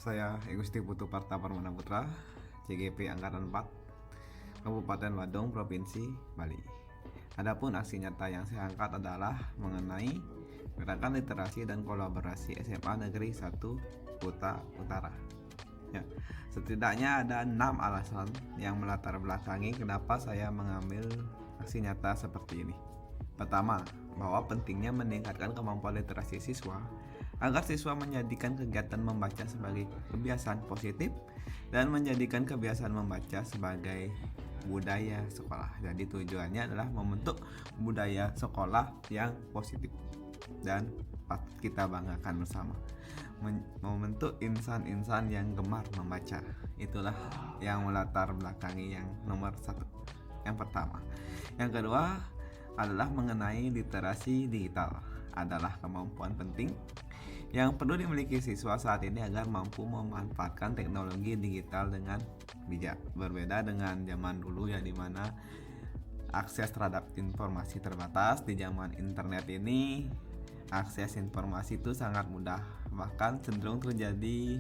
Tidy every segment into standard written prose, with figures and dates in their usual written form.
Saya Igusti Putu Parta Permana Putra, CGP Angkatan 4, Kabupaten Badung, Provinsi Bali. Adapun aksi nyata yang saya angkat adalah mengenai gerakan literasi dan kolaborasi SMA Negeri 1 Kuta Utara. Ya, setidaknya ada 6 alasan yang melatar belakangi kenapa saya mengambil aksi nyata seperti ini. Pertama, bahwa pentingnya meningkatkan kemampuan literasi siswa agar siswa menjadikan kegiatan membaca sebagai kebiasaan positif dan menjadikan kebiasaan membaca sebagai budaya sekolah. Jadi tujuannya adalah membentuk budaya sekolah yang positif dan patut kita banggakan bersama. Membentuk insan-insan yang gemar membaca. Itulah yang melatar belakangi yang nomor 1. Yang pertama. Yang kedua adalah mengenai literasi digital. Adalah kemampuan penting yang perlu dimiliki siswa saat ini agar mampu memanfaatkan teknologi digital dengan bijak. Berbeda dengan zaman dulu ya, dimana akses terhadap informasi terbatas. Di zaman internet ini akses informasi itu sangat mudah, bahkan cenderung terjadi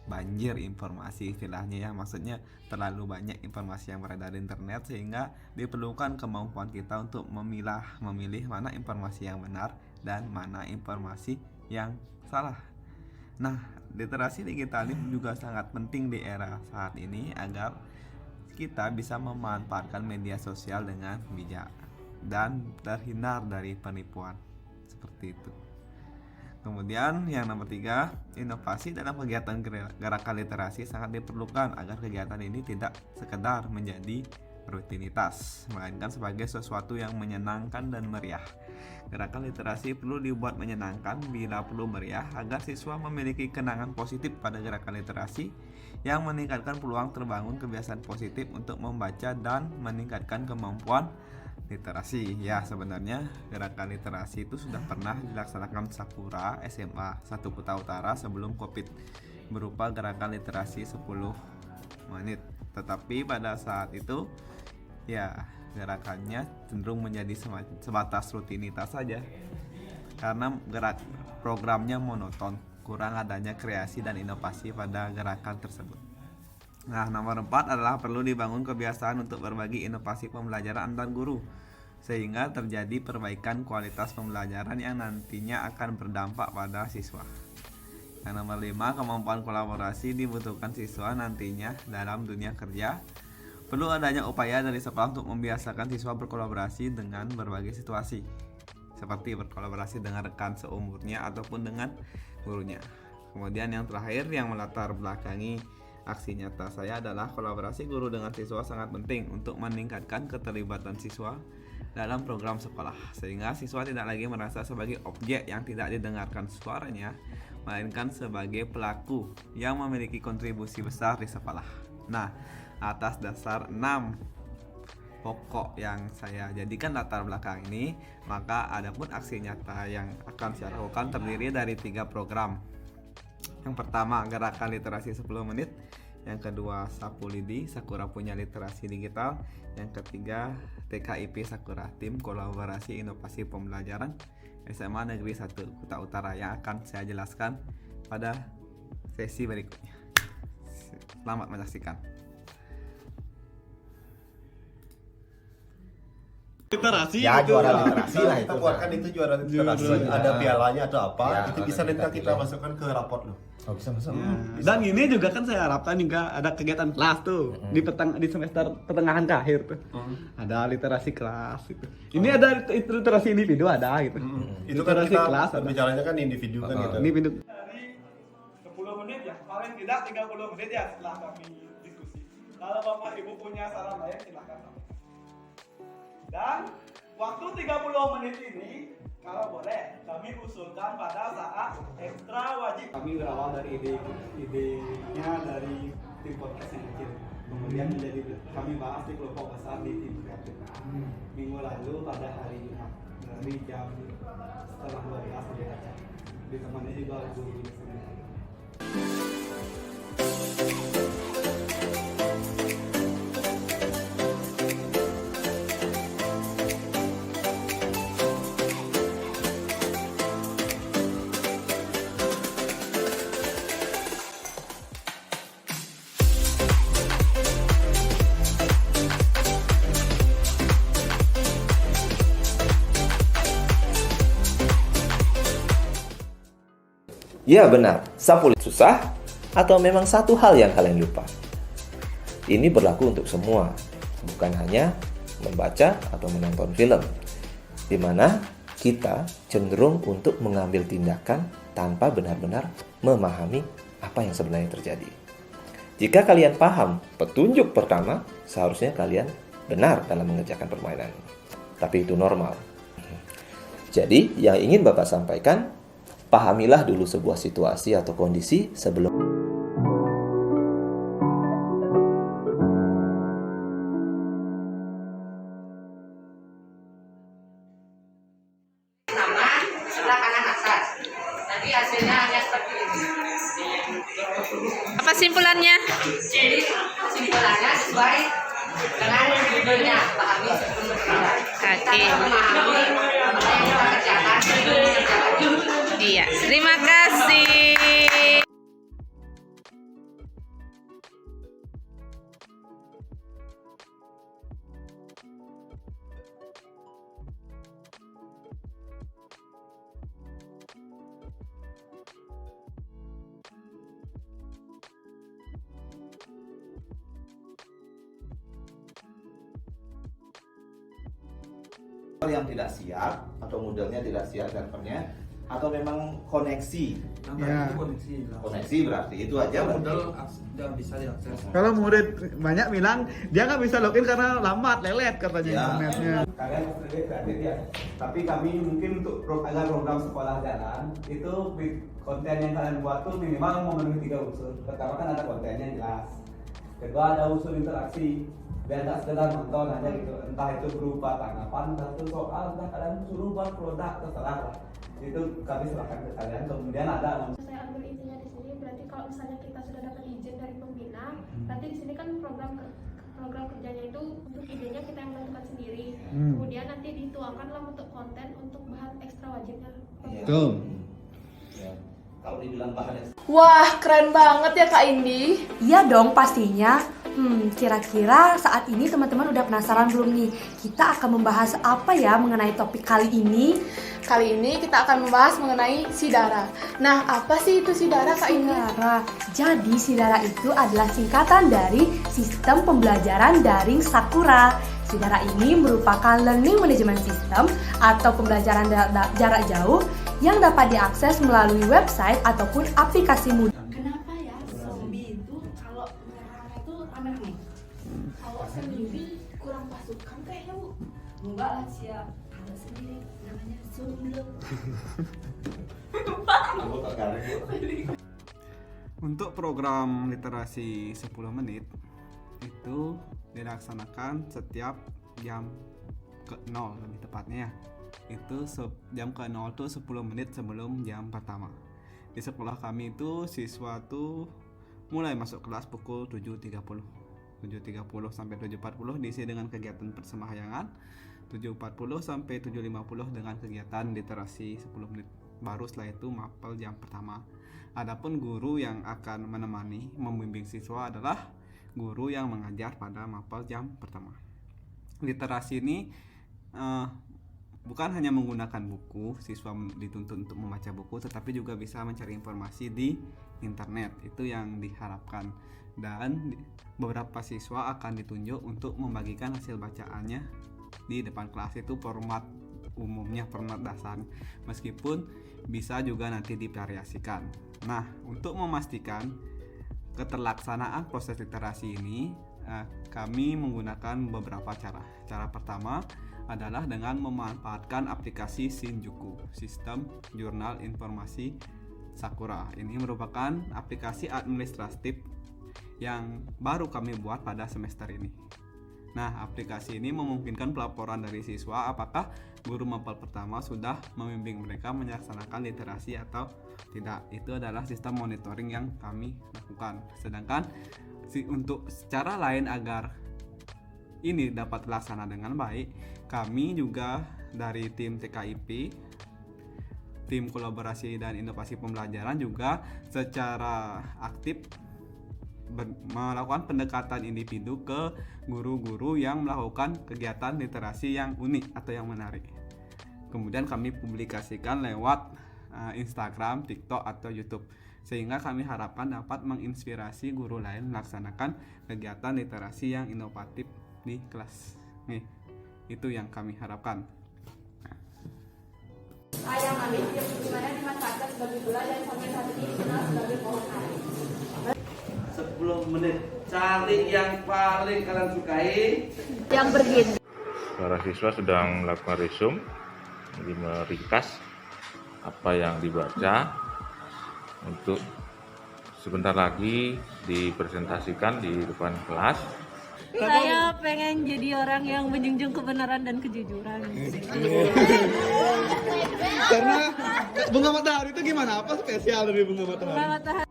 banjir informasi istilahnya ya, maksudnya terlalu banyak informasi yang beredar di internet sehingga diperlukan kemampuan kita untuk memilih mana informasi yang benar dan mana informasi yang salah. Nah, literasi digital ini juga sangat penting di era saat ini agar kita bisa memanfaatkan media sosial dengan bijak dan terhindar dari penipuan seperti itu. Kemudian yang nomor 3, inovasi dalam kegiatan gerakan literasi sangat diperlukan agar kegiatan ini tidak sekedar menjadi rutinitas, melainkan sebagai sesuatu yang menyenangkan dan meriah. Gerakan literasi perlu dibuat menyenangkan bila perlu meriah agar siswa memiliki kenangan positif pada gerakan literasi yang meningkatkan peluang terbangun kebiasaan positif untuk membaca dan meningkatkan kemampuan literasi. Ya, sebenarnya gerakan literasi itu sudah pernah dilaksanakan Sakura SMA 1 Kuta Utara sebelum Covid berupa gerakan literasi 10 menit. Tetapi pada saat itu ya gerakannya cenderung menjadi sebatas rutinitas saja karena programnya monoton, kurang adanya kreasi dan inovasi pada gerakan tersebut. Nah, nomor 4 adalah perlu dibangun kebiasaan untuk berbagi inovasi pembelajaran antar guru sehingga terjadi perbaikan kualitas pembelajaran yang nantinya akan berdampak pada siswa. Yang nomor 5, kemampuan kolaborasi dibutuhkan siswa nantinya dalam dunia kerja. Perlu adanya upaya dari sekolah untuk membiasakan siswa berkolaborasi dengan berbagai situasi, seperti berkolaborasi dengan rekan seumurnya ataupun dengan gurunya. Kemudian yang terakhir yang melatar belakangi aksi nyata saya adalah kolaborasi guru dengan siswa sangat penting untuk meningkatkan keterlibatan siswa dalam program sekolah, sehingga siswa tidak lagi merasa sebagai objek yang tidak didengarkan suaranya, melainkan sebagai pelaku yang memiliki kontribusi besar di sekolah. Nah, atas dasar 6 pokok yang saya jadikan latar belakang ini, maka adapun aksi nyata yang akan saya lakukan terdiri dari 3 program. Yang pertama, gerakan literasi 10 menit. Yang kedua, Sapu Lidi, Sakura punya literasi digital. Yang ketiga, TKIP Sakura, tim kolaborasi inovasi pembelajaran SMA Negeri 1 Kuta Utara, yang akan saya jelaskan pada sesi berikutnya. Selamat menyaksikan. Literasi Ya, itu juara literasi lah Kita itu. buatkan itu juara literasi, ada pialanya atau apa, Ya, itu bisa nanti kita masukkan ke raport loh. Oh, bisa. Dan ini juga kan saya harapkan juga ada kegiatan kelas tuh di semester pertengahan ke akhir tuh. Ada literasi kelas gitu. Ini ada literasi individu ada gitu. Itu kan Literasi kita kelas ada. bicaranya kan individu kan gitu. Ini pintu. Dari 10 menit ya, paling tidak 30 menit ya setelah kami diskusi. Kalau Bapak Ibu punya saran lain silahkan. Dan waktu 30 menit ini kalau boleh kami usulkan pada saat ekstra wajib. Kami berawal dari idenya dari tim podcast yang kecil. Kemudian menjadi kami bahas di kelompok besar di tim kreatif. Minggu lalu pada hari Jumat dari jam setengah 12 sampai acara. Ditemani juga oleh guru sendiri. Ya benar, sapu lidi susah atau memang satu hal yang kalian lupa? Ini berlaku untuk semua, bukan hanya membaca atau menonton film, di mana kita cenderung untuk mengambil tindakan tanpa benar-benar memahami apa yang sebenarnya terjadi. Jika kalian paham petunjuk pertama, seharusnya kalian benar dalam mengerjakan permainan. Tapi itu normal. Jadi, yang ingin Bapak sampaikan, pahamilah dulu sebuah situasi atau kondisi sebelum nama sebelah kanan atas. Nanti hasilnya hanya seperti ini. Apa simpulannya? Jadi simpulannya sesuai dengan judulnya. Pahami sebelum bertindak. Kita Oke. harus memahami apa yang kita kerjakan sebelum mengerjakan. Iya. Terima kasih. yang tidak siap atau modelnya tidak siap servernya atau memang koneksi Ya. koneksi berarti itu aja berarti. Kalau murid banyak bilang dia nggak bisa login karena lambat, lelet katanya Ya. internetnya. Kalian lebih kreatif ya. Tapi kami mungkin untuk agar program sekolah jalan itu konten yang kalian buat tuh minimal memenuhi 3 unsur. Pertama kan ada kontennya jelas. Kedua ada unsur interaksi. Biar nggak sekedar nonton aja gitu. Entah itu berupa tanggapan, entah itu soal, entah kalian suruh buat produk terserah lah. Itu kami serahkan ke kalian. Kemudian ada Saya ambil izinnya di sini, berarti kalau misalnya kita sudah dapat izin dari pembina, berarti di sini kan program kerjanya itu untuk idenya kita yang menentukan sendiri. Kemudian nanti dituangkanlah untuk konten untuk bahan ekstra wajibnya. Tuh. Ya. Kalau dibilang bahan Wah, keren banget ya Kak Indi. Iya dong pastinya. Kira-kira saat ini teman-teman udah penasaran belum nih? Kita akan membahas apa ya mengenai topik kali ini? Kali ini kita akan membahas mengenai Sidara. Nah, apa sih itu Sidara Kak Indi? Sidara. Jadi Sidara itu adalah singkatan dari Sistem Pembelajaran Daring Sakura. Sidara ini merupakan learning management system atau pembelajaran jarak jauh yang dapat diakses melalui website ataupun aplikasi mudah. Kenapa ya zombie itu kalau menyerang itu rame-rame? Kalau sendiri kurang pasukan kayaknya Bu. Enggak lah siap. Kalau sendiri namanya zombie. Untuk program literasi 10 menit itu dilaksanakan setiap jam ke-0 lebih tepatnya ya. Itu jam ke-0 tuh 10 menit sebelum jam pertama. Di sekolah kami itu siswa tuh mulai masuk kelas pukul 7.30 sampai 7.40 diisi dengan kegiatan persembahyaan, 7.40 sampai 7.50 dengan kegiatan literasi 10 menit. Baru setelah itu mapel jam pertama. Adapun guru yang akan menemani membimbing siswa adalah guru yang mengajar pada mapel jam pertama. Literasi ini bukan hanya menggunakan buku, siswa dituntut untuk membaca buku, tetapi juga bisa mencari informasi di internet. Itu yang diharapkan. Dan beberapa siswa akan ditunjuk untuk membagikan hasil bacaannya di depan kelas. Itu format umumnya, format dasar. Meskipun bisa juga nanti divariasikan. Nah, untuk memastikan keterlaksanaan proses literasi ini, kami menggunakan beberapa cara. Cara pertama adalah dengan memanfaatkan aplikasi Shinjuku, Sistem Jurnal Informasi Sakura. Ini merupakan aplikasi administratif yang baru kami buat pada semester ini. Nah, aplikasi ini memungkinkan pelaporan dari siswa apakah guru mapel pertama sudah membimbing mereka melaksanakan literasi atau tidak. Itu adalah sistem monitoring yang kami lakukan. Sedangkan untuk secara lain agar ini dapat terlaksana dengan baik, kami juga dari tim TKIP, tim kolaborasi dan inovasi pembelajaran juga secara aktif melakukan pendekatan individu ke guru-guru yang melakukan kegiatan literasi yang unik atau yang menarik. Kemudian kami publikasikan lewat Instagram, TikTok, atau YouTube. Sehingga kami harapkan dapat menginspirasi guru lain melaksanakan kegiatan literasi yang inovatif di kelas. Nih, itu yang kami harapkan. Ayam alit yang dimana dimanfaatkan sebagai gula dan sampai saat ini dikenal sebagai pohon arit. 10 menit. Cari yang paling kalian sukai. Yang bergizi. Para siswa sedang melakukan resume, jadi meringkas apa yang dibaca untuk sebentar lagi dipresentasikan di depan kelas. Saya pengen jadi orang yang menjunjung kebenaran dan kejujuran. Karena bunga matahari itu gimana? Apa spesial dari bunga matahari? Bunga matahari.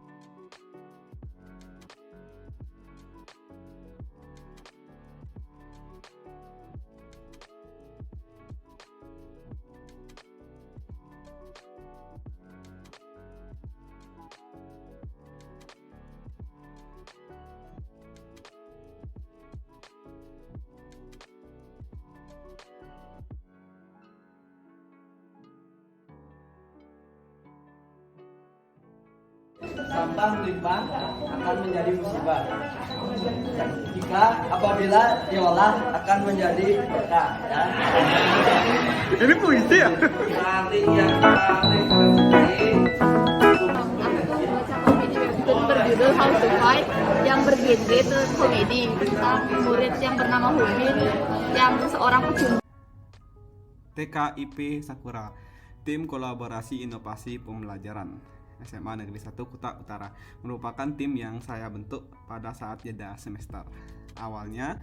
Sampah melimpah akan menjadi musibah. Jika apabila diolah akan menjadi berkah. Ya. Ini puisi ya? Cari yang paling sukai. Berjudul How to Fight, yang bergenre itu komedi tentang murid yang bernama Hubin yang seorang pejuang. TKIP Sakura, Tim Kolaborasi Inovasi Pembelajaran SMA Negeri 1 Kuta Utara, merupakan tim yang saya bentuk pada saat jeda semester. Awalnya,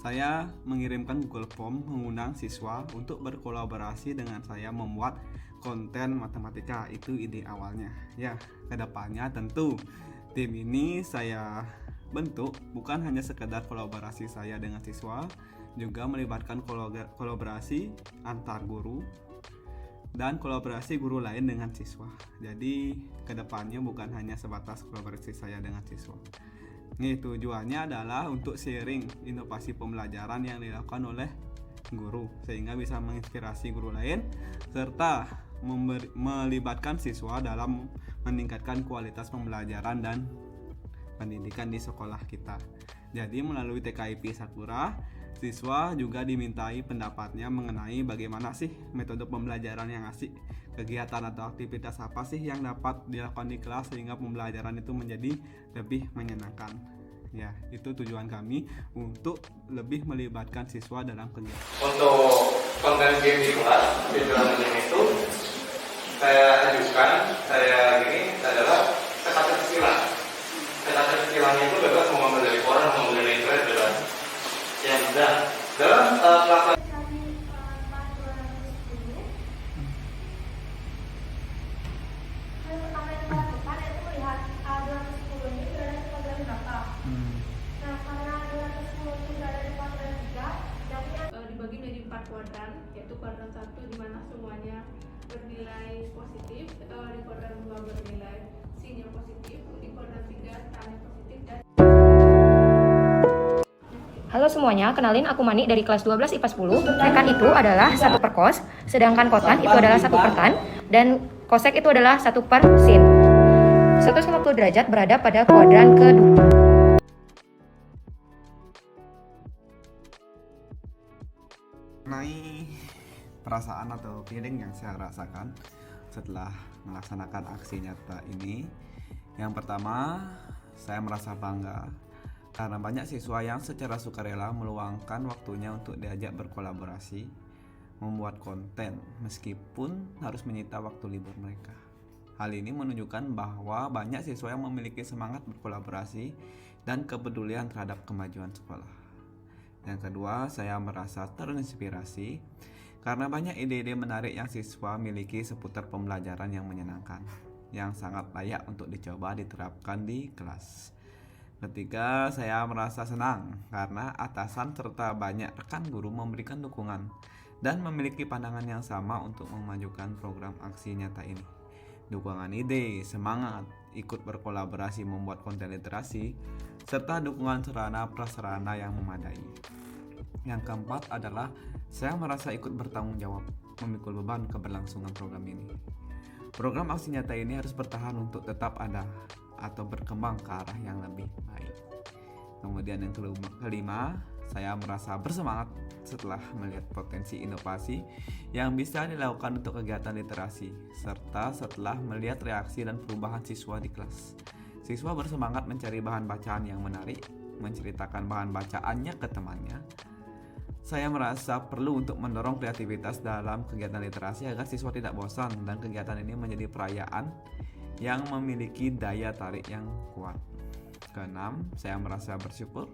saya mengirimkan Google Form mengundang siswa untuk berkolaborasi dengan saya membuat konten matematika. Itu ide awalnya. Ya, kedepannya tentu tim ini saya bentuk bukan hanya sekedar kolaborasi saya dengan siswa, juga melibatkan kolaborasi antar guru dan kolaborasi guru lain dengan siswa. Jadi kedepannya bukan hanya sebatas kolaborasi saya dengan siswa. Nih, tujuannya adalah untuk sharing inovasi pembelajaran yang dilakukan oleh guru sehingga bisa menginspirasi guru lain serta melibatkan siswa dalam meningkatkan kualitas pembelajaran dan pendidikan di sekolah kita. Jadi melalui TKIP Sakura, siswa juga dimintai pendapatnya mengenai bagaimana sih metode pembelajaran yang asik, kegiatan atau aktivitas apa sih yang dapat dilakukan di kelas sehingga pembelajaran itu menjadi lebih menyenangkan. Ya, itu tujuan kami untuk lebih melibatkan siswa dalam kegiatan. Untuk konten game di kelas, visual learning itu saya ajukan, adalah kata kecilan. Kata kecilannya itu bebas mau ngambil dari koran, mau ngambil dari internet, bebas. Ya, dan dalam pelaksanaan dibagi menjadi 4 kuadran, yaitu kuadran 1 di mana semuanya bernilai positif, di kuadran 2 bernilai sin yang positif, di kuadran 3 tan yang positif dan Halo semuanya, kenalin aku Mani dari kelas 12 IPA 10. Rekan itu adalah 1 per kos, sedangkan kotan itu adalah 1 per tan, dan kosek itu adalah 1 per sin. 150 derajat berada pada kuadran kedua. Mengenai perasaan atau feeling yang saya rasakan setelah melaksanakan aksi nyata ini, yang pertama saya merasa bangga karena banyak siswa yang secara sukarela meluangkan waktunya untuk diajak berkolaborasi membuat konten meskipun harus menyita waktu libur mereka. Hal ini menunjukkan bahwa banyak siswa yang memiliki semangat berkolaborasi dan kepedulian terhadap kemajuan sekolah. Yang kedua, saya merasa terinspirasi karena banyak ide-ide menarik yang siswa miliki seputar pembelajaran yang menyenangkan, yang sangat layak untuk dicoba diterapkan di kelas. Ketiga, saya merasa senang karena atasan serta banyak rekan guru memberikan dukungan dan memiliki pandangan yang sama untuk memajukan program aksi nyata ini. Dukungan ide, semangat, ikut berkolaborasi membuat konten literasi, serta dukungan sarana prasarana yang memadai. Yang keempat adalah saya merasa ikut bertanggung jawab memikul beban keberlangsungan program ini. Program aksi nyata ini harus bertahan untuk tetap ada atau berkembang ke arah yang lebih baik. Kemudian yang kelima, saya merasa bersemangat setelah melihat potensi inovasi yang bisa dilakukan untuk kegiatan literasi, serta setelah melihat reaksi dan perubahan siswa di kelas. Siswa bersemangat mencari bahan bacaan yang menarik, menceritakan bahan bacaannya ke temannya. Saya merasa perlu untuk mendorong kreativitas dalam kegiatan literasi agar siswa tidak bosan dan kegiatan ini menjadi perayaan yang memiliki daya tarik yang kuat. Keenam, saya merasa bersyukur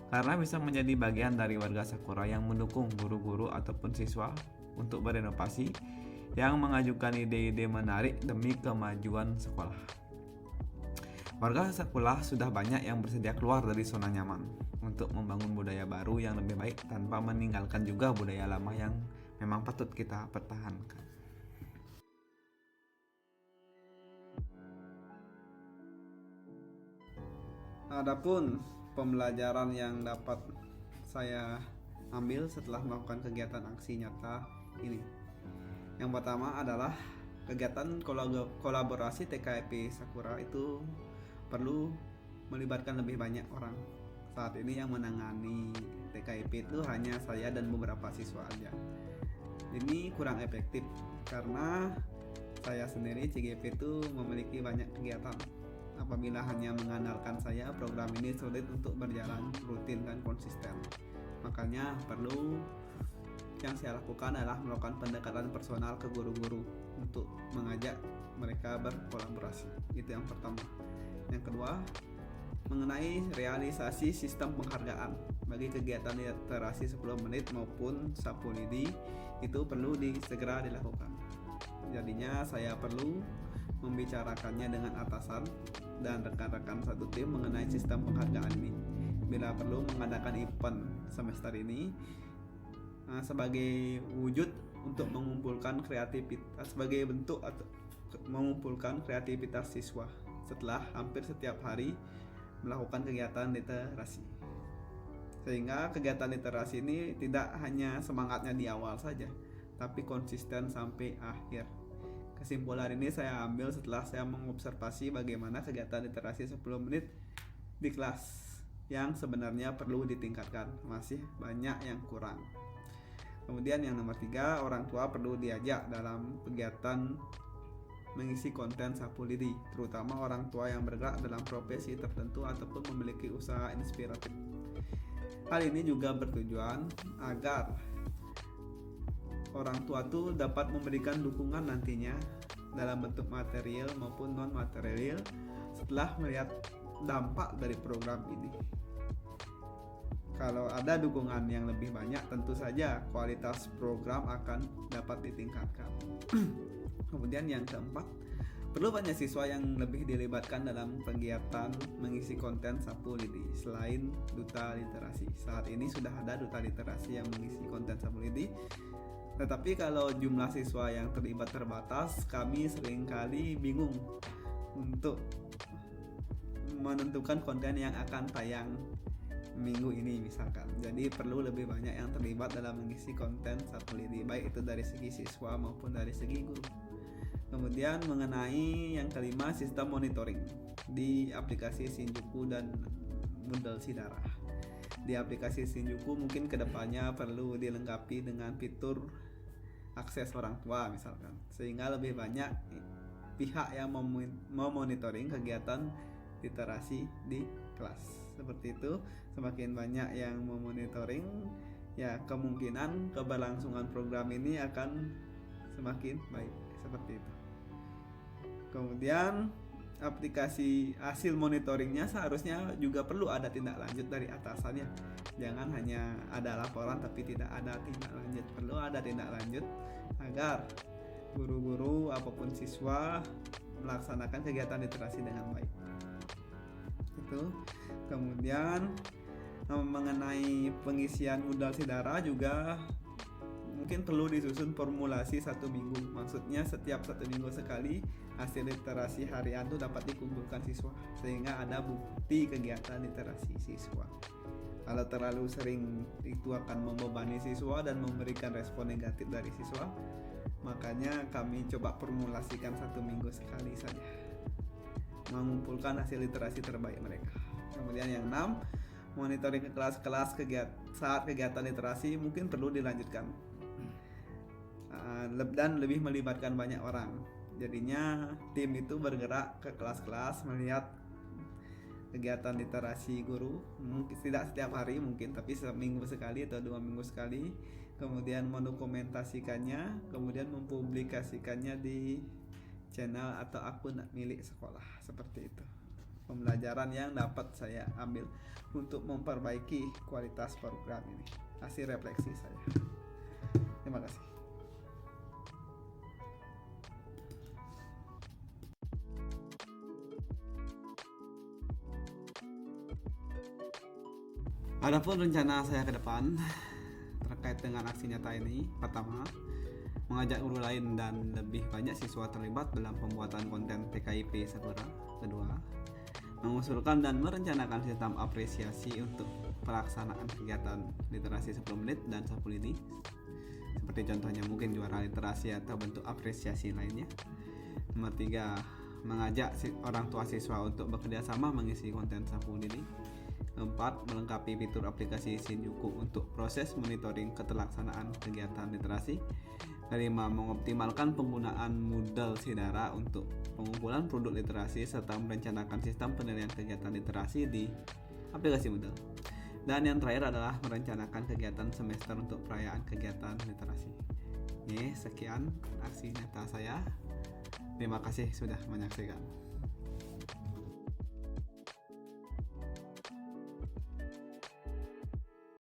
karena bisa menjadi bagian dari warga Sakura yang mendukung guru-guru ataupun siswa untuk berinovasi yang mengajukan ide-ide menarik demi kemajuan sekolah. Warga Sakura sudah banyak yang bersedia keluar dari zona nyaman untuk membangun budaya baru yang lebih baik tanpa meninggalkan juga budaya lama yang memang patut kita pertahankan. Adapun pembelajaran yang dapat saya ambil setelah melakukan kegiatan aksi nyata ini. Yang pertama adalah kegiatan kolaborasi TKIP Sakura itu perlu melibatkan lebih banyak orang. Saat ini yang menangani TKIP itu hanya saya dan beberapa siswa aja. Ini kurang efektif karena saya sendiri CGP itu memiliki banyak kegiatan. Apabila hanya mengandalkan saya, program ini sulit untuk berjalan rutin dan konsisten. Makanya perlu yang saya lakukan adalah melakukan pendekatan personal ke guru-guru untuk mengajak mereka berkolaborasi. Itu yang pertama. Yang kedua, mengenai realisasi sistem penghargaan bagi kegiatan literasi 10 menit maupun sapu lidi itu perlu segera dilakukan. Jadinya saya perlu membicarakannya dengan atasan dan rekan-rekan satu tim mengenai sistem penghargaan ini. Bila perlu mengadakan event semester ini sebagai wujud untuk mengumpulkan kreativitas, sebagai bentuk atau mengumpulkan kreativitas siswa setelah hampir setiap hari melakukan kegiatan literasi. Sehingga kegiatan literasi ini tidak hanya semangatnya di awal saja, tapi konsisten sampai akhir. Kesimpulan ini saya ambil setelah saya mengobservasi bagaimana kegiatan literasi 10 menit di kelas yang sebenarnya perlu ditingkatkan, masih banyak yang kurang. Kemudian yang nomor 3, orang tua perlu diajak dalam kegiatan mengisi konten sapu lidi, terutama orang tua yang bergerak dalam profesi tertentu ataupun memiliki usaha inspiratif. Hal ini juga bertujuan agar orang tua tuh dapat memberikan dukungan nantinya dalam bentuk material maupun non material setelah melihat dampak dari program ini. Kalau ada dukungan yang lebih banyak, tentu saja kualitas program akan dapat ditingkatkan. Kemudian yang keempat, perlu banyak siswa yang lebih dilibatkan dalam kegiatan mengisi konten sapu lidi selain duta literasi. Saat ini sudah ada duta literasi yang mengisi konten sapu lidi, tetapi kalau jumlah siswa yang terlibat terbatas, kami seringkali bingung untuk menentukan konten yang akan tayang minggu ini misalkan. Jadi perlu lebih banyak yang terlibat dalam mengisi konten sapu lidi, baik itu dari segi siswa maupun dari segi guru. Kemudian mengenai yang kelima, sistem monitoring di aplikasi Shinjuku dan Moodle Sidara. Di aplikasi Shinjuku mungkin kedepannya perlu dilengkapi dengan fitur akses orang tua misalkan, sehingga lebih banyak pihak yang memonitoring kegiatan literasi di kelas. Seperti itu, semakin banyak yang memonitoring, ya kemungkinan keberlangsungan program ini akan semakin baik. Seperti itu. Kemudian aplikasi hasil monitoringnya seharusnya juga perlu ada tindak lanjut dari atasannya. Jangan hanya ada laporan tapi tidak ada tindak lanjut. Perlu ada tindak lanjut agar guru-guru apapun siswa melaksanakan kegiatan literasi dengan baik. Itu. Kemudian mengenai pengisian Moodle Sidara juga mungkin perlu disusun formulasi 1 minggu. Maksudnya setiap 1 minggu sekali hasil literasi harian itu dapat dikumpulkan siswa, sehingga ada bukti kegiatan literasi siswa. Kalau terlalu sering itu akan membebani siswa dan memberikan respon negatif dari siswa. Makanya kami coba formulasikan 1 minggu sekali saja, mengumpulkan hasil literasi terbaik mereka. Kemudian yang 6, monitoring ke kelas-kelas saat kegiatan literasi mungkin perlu dilanjutkan dan lebih melibatkan banyak orang. Jadinya tim itu bergerak ke kelas-kelas melihat kegiatan literasi guru, mungkin tidak setiap hari mungkin, tapi seminggu sekali atau 2 minggu sekali, kemudian mendokumentasikannya, kemudian mempublikasikannya di channel atau akun milik sekolah. Seperti itu pembelajaran yang dapat saya ambil untuk memperbaiki kualitas program ini, hasil refleksi saya. Terima kasih. Adapun rencana saya ke depan terkait dengan aksi nyata ini, pertama, mengajak guru lain dan lebih banyak siswa terlibat dalam pembuatan konten TKIP Sakura. Kedua, mengusulkan dan merencanakan sistem apresiasi untuk pelaksanaan kegiatan literasi 10 menit dan 10 ini, seperti contohnya mungkin juara literasi atau bentuk apresiasi lainnya. Nomor 3, mengajak orang tua siswa untuk bekerja sama mengisi konten 10 ini. 4, melengkapi fitur aplikasi Shinjuku untuk proses monitoring keterlaksanaan kegiatan literasi. 5, mengoptimalkan penggunaan Moodle Sidara untuk pengumpulan produk literasi serta merencanakan sistem penilaian kegiatan literasi di aplikasi Moodle. Dan yang terakhir adalah merencanakan kegiatan semester untuk perayaan kegiatan literasi. Sekian aksi nyata saya. Terima kasih sudah menyaksikan.